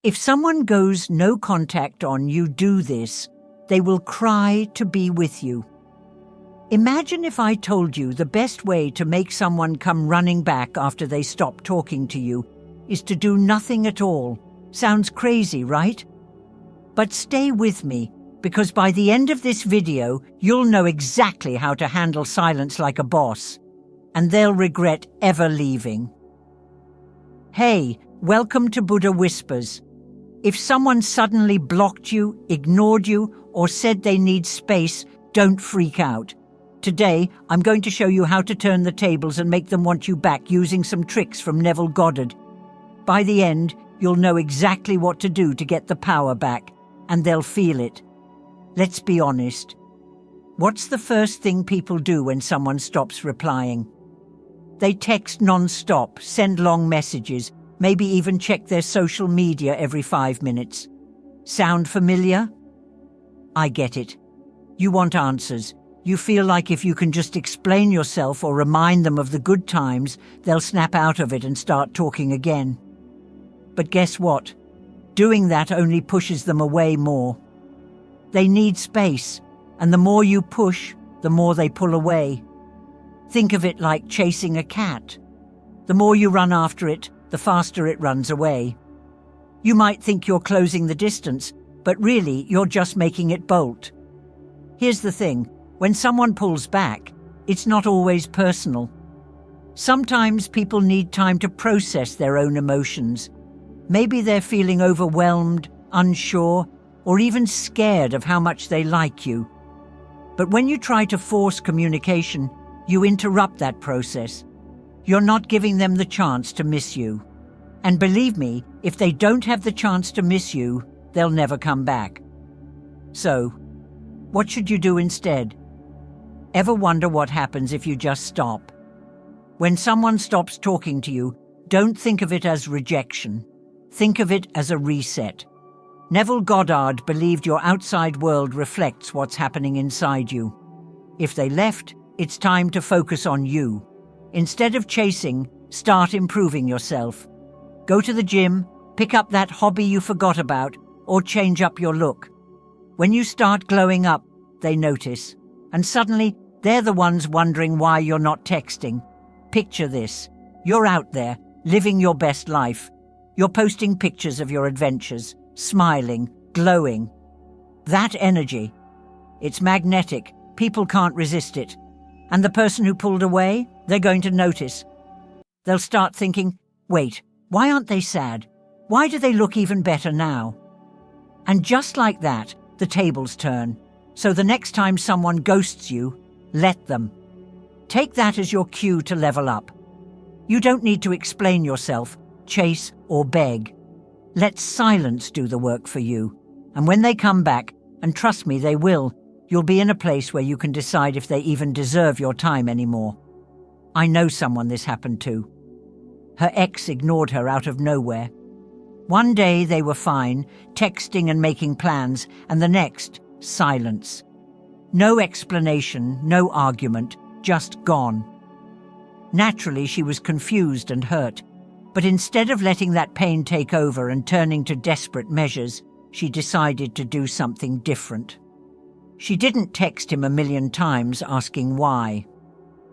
If someone goes no contact on you do this, they will cry to be with you. Imagine if I told you the best way to make someone come running back after they stop talking to you is to do nothing at all. Sounds crazy, right? But stay with me, because by the end of this video, you'll know exactly how to handle silence like a boss, and they'll regret ever leaving. Hey, welcome to Buddha Whispers. If someone suddenly blocked you, ignored you, or said they need space, don't freak out. Today, I'm going to show you how to turn the tables and make them want you back using some tricks from Neville Goddard. By the end, you'll know exactly what to do to get the power back, and they'll feel it. Let's be honest. What's the first thing people do when someone stops replying? They text non-stop, send long messages, maybe even check their social media every 5 minutes. Sound familiar? I get it. You want answers. You feel like if you can just explain yourself or remind them of the good times, they'll snap out of it and start talking again. But guess what? Doing that only pushes them away more. They need space, and the more you push, the more they pull away. Think of it like chasing a cat. The more you run after it, the faster it runs away. You might think you're closing the distance, but really you're just making it bolt. Here's the thing, when someone pulls back, it's not always personal. Sometimes people need time to process their own emotions. Maybe they're feeling overwhelmed, unsure, or even scared of how much they like you. But when you try to force communication, you interrupt that process. You're not giving them the chance to miss you. And believe me, if they don't have the chance to miss you, they'll never come back. So, what should you do instead? Ever wonder what happens if you just stop? When someone stops talking to you, don't think of it as rejection. Think of it as a reset. Neville Goddard believed your outside world reflects what's happening inside you. If they left, it's time to focus on you. Instead of chasing, start improving yourself. Go to the gym, pick up that hobby you forgot about, or change up your look. When you start glowing up, they notice. And suddenly, they're the ones wondering why you're not texting. Picture this. You're out there, living your best life. You're posting pictures of your adventures, smiling, glowing. That energy, it's magnetic. People can't resist it. And the person who pulled away, they're going to notice. They'll start thinking, wait, why aren't they sad? Why do they look even better now? And just like that, the tables turn. So the next time someone ghosts you, let them. Take that as your cue to level up. You don't need to explain yourself, chase, or beg. Let silence do the work for you. And when they come back, and trust me, they will, you'll be in a place where you can decide if they even deserve your time anymore. I know someone this happened to. Her ex ignored her out of nowhere. One day they were fine, texting and making plans, and the next, silence. No explanation, no argument, just gone. Naturally, she was confused and hurt, but instead of letting that pain take over and turning to desperate measures, she decided to do something different. She didn't text him 1,000,000 times asking why.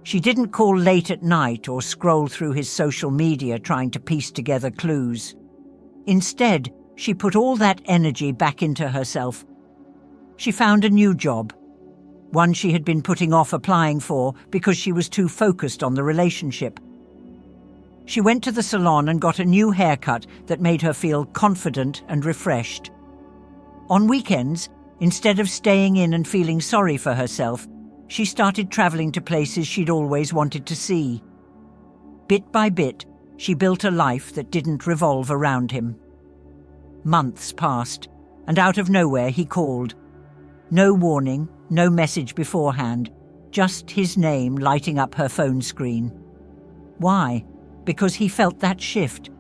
She didn't call late at night or scroll through his social media trying to piece together clues. Instead, she put all that energy back into herself. She found a new job, one she had been putting off applying for because she was too focused on the relationship. She went to the salon and got a new haircut that made her feel confident and refreshed. On weekends, instead of staying in and feeling sorry for herself, she started traveling to places she'd always wanted to see. Bit by bit, she built a life that didn't revolve around him. Months passed, and out of nowhere he called. No warning, no message beforehand, just his name lighting up her phone screen. Why? Because he felt that shift.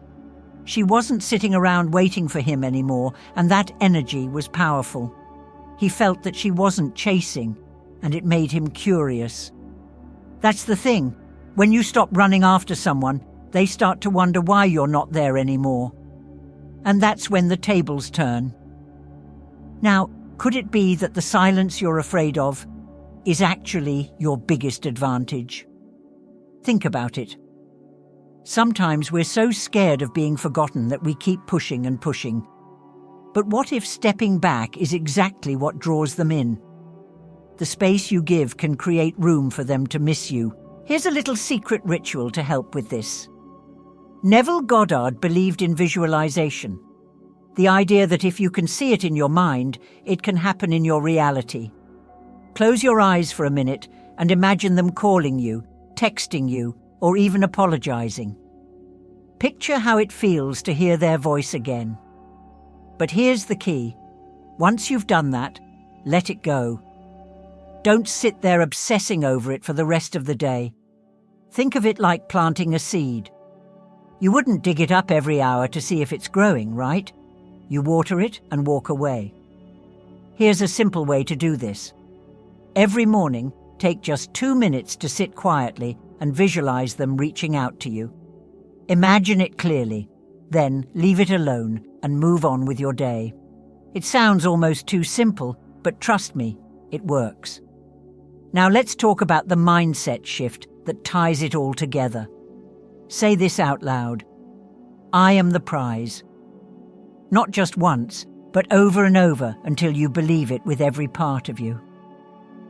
She wasn't sitting around waiting for him anymore, and that energy was powerful. He felt that she wasn't chasing, and it made him curious. That's the thing. When you stop running after someone, they start to wonder why you're not there anymore. And that's when the tables turn. Now, could it be that the silence you're afraid of is actually your biggest advantage? Think about it. Sometimes we're so scared of being forgotten that we keep pushing and pushing. But what if stepping back is exactly what draws them in? The space you give can create room for them to miss you. Here's a little secret ritual to help with this. Neville Goddard believed in visualization. The idea that if you can see it in your mind, it can happen in your reality. Close your eyes for a minute and imagine them calling you, texting you, or even apologizing. Picture how it feels to hear their voice again. But here's the key. Once you've done that, let it go. Don't sit there obsessing over it for the rest of the day. Think of it like planting a seed. You wouldn't dig it up every hour to see if it's growing, right? You water it and walk away. Here's a simple way to do this. Every morning, take just 2 minutes to sit quietly and visualize them reaching out to you. Imagine it clearly, then leave it alone and move on with your day. It sounds almost too simple, but trust me, it works. Now let's talk about the mindset shift that ties it all together. Say this out loud. I am the prize. Not just once, but over and over until you believe it with every part of you.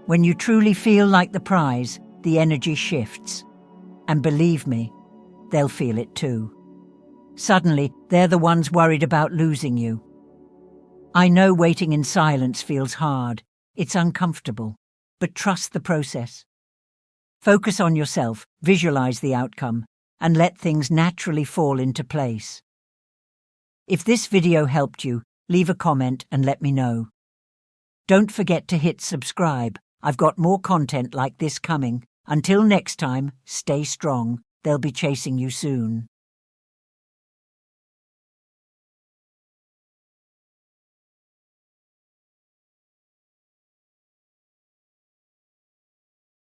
When you truly feel like the prize, the energy shifts. And believe me, they'll feel it too. Suddenly, they're the ones worried about losing you. I know waiting in silence feels hard. It's uncomfortable. But trust the process. Focus on yourself, visualize the outcome, and let things naturally fall into place. If this video helped you, leave a comment and let me know. Don't forget to hit subscribe. I've got more content like this coming. Until next time, stay strong. They'll be chasing you soon.